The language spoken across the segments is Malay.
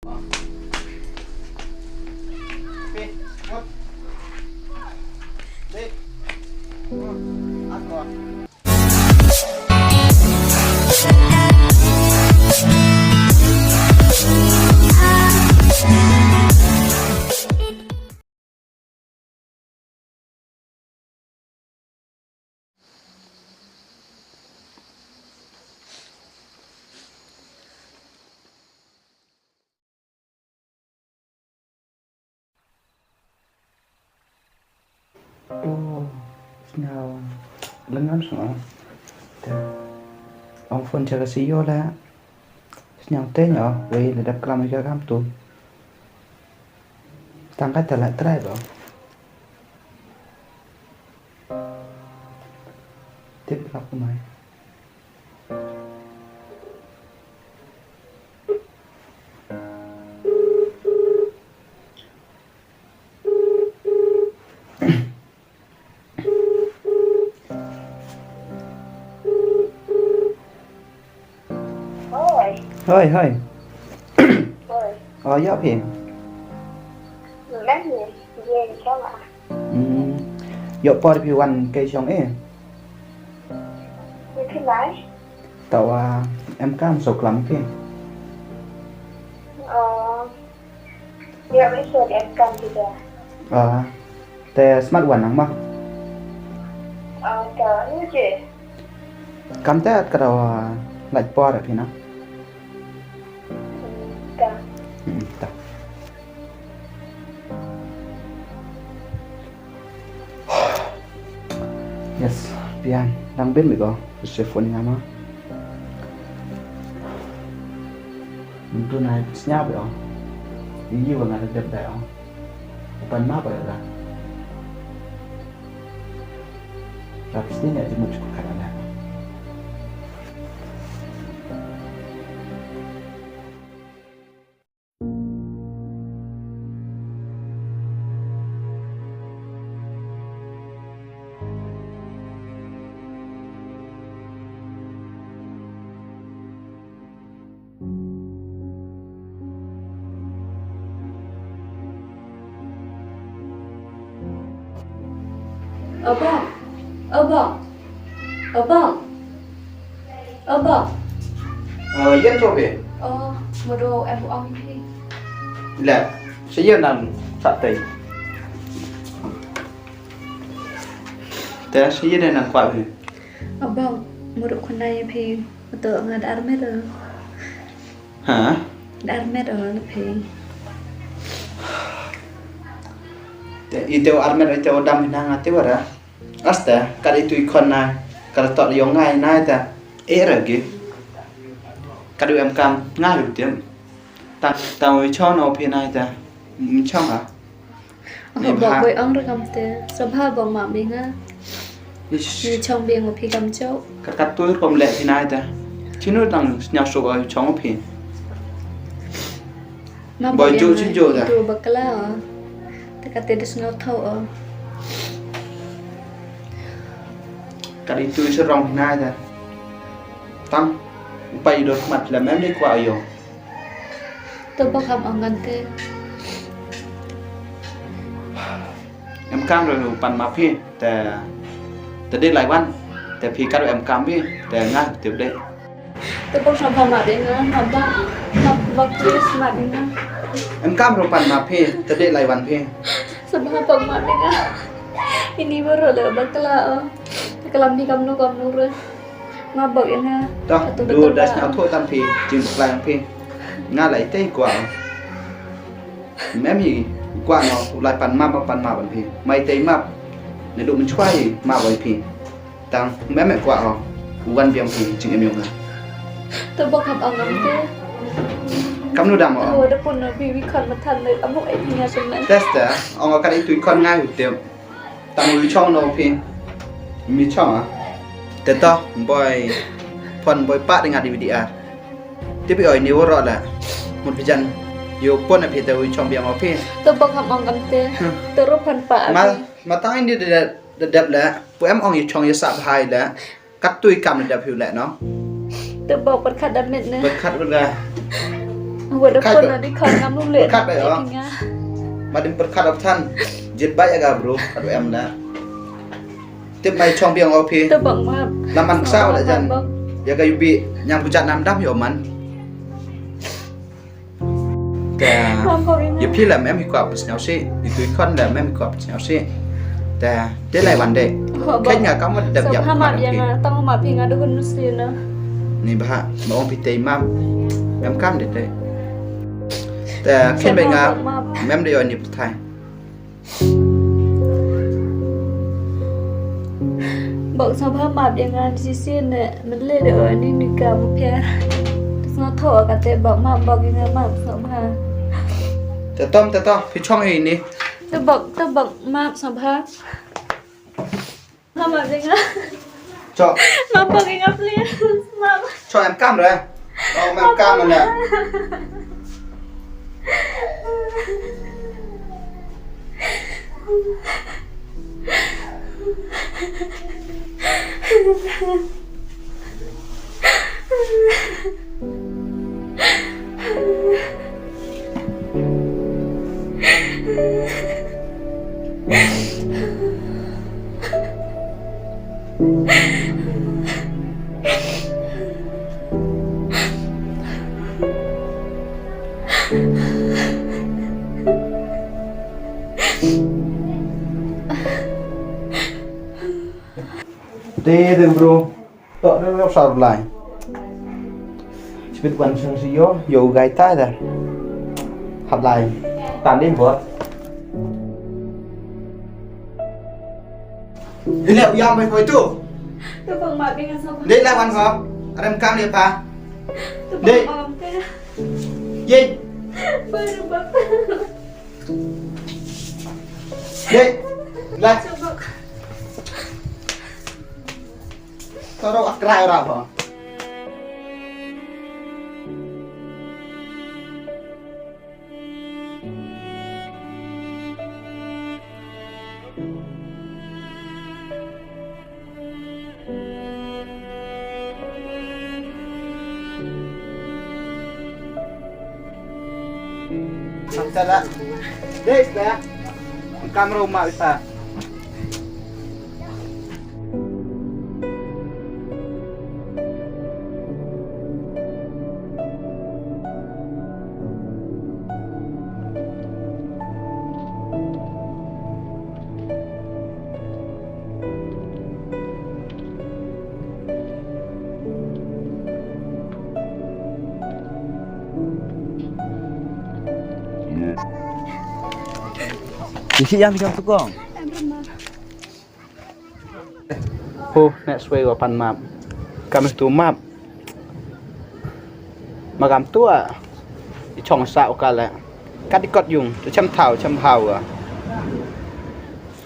Pi, ngút. Đi. Ăn còn. Oh, nào lần ngắn xuống ông phun chờ cái xí vô là nhau té nhỏ vì là đập làm cho cam tụt tăng cái thật lại trái bảo tiếp lọc của mày hơi hơi gió hiền Lát gì về sao ạ? dọ po đi ăn cây xong ấy Như thế này tàu em cam sọc lắm kia Dia bisa em kan juga te smart one nắng mà Cái như chị cam te cái đầu lại po rồi thì nó Cái tak yes pian đang biết mình có sẽ phone ngama tu này snap rồi đi như vào ngày đẹp đẹp open map rồi là pasti ini aja mau cukup karena Abang Yên cho về Mà đồ em của ông đi là sẽ yên làm sạch tì thế sẽ yên làm quậy về Abang Mà đồ con này thì tưởng là đã mét rồi hả đã mét rồi thì itu armen itu dam hinang ati bara asta kali itu ikon na kali tok yo ngai nai ta era gi kali em cam ngai được tiệm ta tao cho nó phe nai ta cho hả Abang với ông rồi cầm tiền Sắp hai bóng mạng mình á Như trong biên của phi cầm châu cắt tôi không lệ phe nai ta chứ nó đang nhà số ở trong phe Boy chú chứ chú ta Chú bậc lá ở Tất cả tiền được thâu ở kali itu sẽ rong phe nai ta tam bay đột mặt là em đi qua rồi Tôi bác học ông gần tên em cam rồi pan ma pheแต่ได้หลายวันแต่พี่กัดem camพี่แต่ง่ายtiếp đấy Tôi bác học học mà đến nữa Học bác Học bác chú mà đến nữa em cam rồi pan ma pheแต่ได้หลายวันพี่ Sebab bang mak dengar. Ini baru le bakla. Kelam di kamu re. Ngabak ya na. đóดูได้เอาโทษตามพี่จึงกลางพี่งานไหลเต้กว่าแม่มีกว่าเนาะหลายปันมาบันพี่ไม่เต้มาในดูมันช่วยมาไว้พี่ตังแม่กว่าอ๋อวันเบียงพี่จึงเอ็มยงนะ Tôi bác học ông lắm thế. กำนูดำอ๋อ Đã pun nabi wikan matan le amuk ai punya semen. แต่เอากันอีตุยคนง่ายอยู่เต็มตังวิช่องเนาะพี่มีช่องอ่ะแต่ต่อบอยพอนบอยปะdengan DVDที่ไปอ่อยนิ้วรอดแหละหมดพิจันอยู่ป้นพี่แต่วิช่องเบียงอ๋อพี่ Tôi bác học ông lắm thế. Terus pan pak.มาตั้งนี่เด็ดแล้วพวกemอองอยู่ช่องยาสับไฮแล้วกัดตุยกำเด็ดผิวแหละเนาะ Tôi bác berkat damit ne. เปิดคัดเวลา Buat depan nanti kau kamu lihat. Kat dah ya. Madim perkat optan jet baik agak bro aduh em dah tiếp mai trong biang op Tôi bận mà. làm ăn sao lại dần ya ga yubi nyam bujat nam dam yo manแต่ยุพี่แหละแม่มีกว่าเป็นเอาสิอีตุยคอนแหละแม่มีกว่าเป็นเอาสิแต่ได้หลายวันเด็กแค่งานก็มันดับยับ Sama dia nggak tahu mah pinga dukun nusin na. นี่บ้ามาองพิเตยมากแม่ข้ามเด็ดเลยแต่แค่เป็นงานแม่ได้ยอนี่ไทย Bận sama map dia nggak sisin nè, mình lên được ở đây đi cả một phe. Nó thở cả tệ bận map bận cái nggak map sama. แต่ต้อมพี่ช่องเองนี่ Tôi bận map sama. Sama dia nggak. ชอบ Map bận cái nggak play map. ชอบแอมกล้ามเลยเอาแอมกล้ามมันเนี่ย Tê được bro, tọa nó lóc sào lại. Chỉ biết quần sang xí gió, dù gai tai rồi. Hợp lại, tàn đêm vượt. Đi liệu yam mày khối tụ. Tôi bận map dia nggak sama. Đi lại quần khó, anh cam đi pa. Tôi Đi. bận map dia. Gì? Baru bận. Đi. Lại. Coba. Tao đâu ác rai ra hả? Sampai deh, ya. Kamera rumah bisa. Isi yang bisa tukang. Oh, nak suai wapan map. Kami tu map. Magam tua. Di chong sao kala. Cắt đi cọt dùng, để chăm thảo à.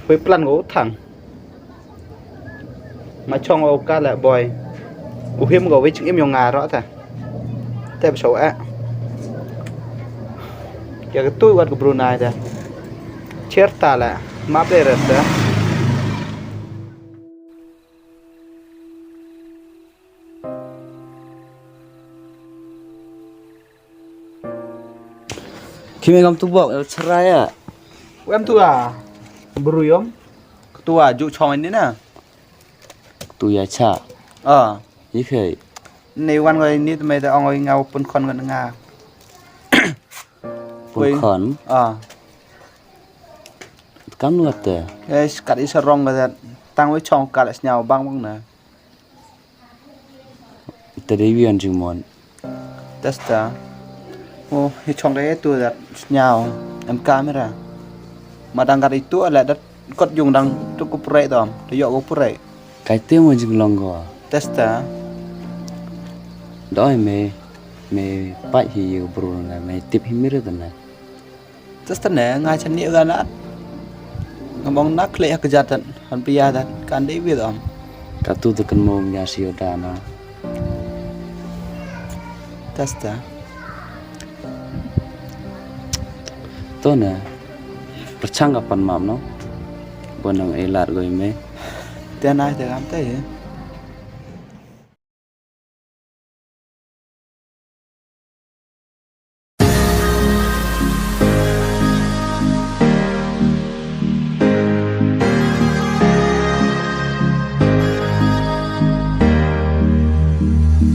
Với plan gỗ thẳng. Mà chong ô kala boy. U hiếm gỗ với chữ em nhong ngà rõ ta. Tem số á. Ya cái tôi quạt của Brunei ta. Cerita lah, map dia rasa. Kimi kamu tuh bawa cerai ya? Em tu ah, beruyom. Ketua juk chong ini na. Tuh ya cha. Ý khởi. Nếu quan người ní tụi mày ta ngồi ngao pun con gần nga. Pun con. Cắm nuột tờ. Cái cắt đi sờ rong cái tăng với chong cắt lại nhau băng nè. Tờ đấy viên chừng mòn. Testa. Oh, cái chong đấy tu dat nhau em camera. Mà đang cắt itu là dat cốt dùng đang cukup pure tom, dia cukup pure. Cái tiêu mà chừng lòng gò. Testa. Đó mày bắt hiểu bro là mày tiếp hi mirip này. Testa nè, ngay chân nhẹ gan á. Ngomong nak leh kejahatan, han pria dan kan David om. Katu tu kan mau nyasi dana. Testa. Tuh na. Percanggapan mam no. Bonang elar gue me. Tianai te am te.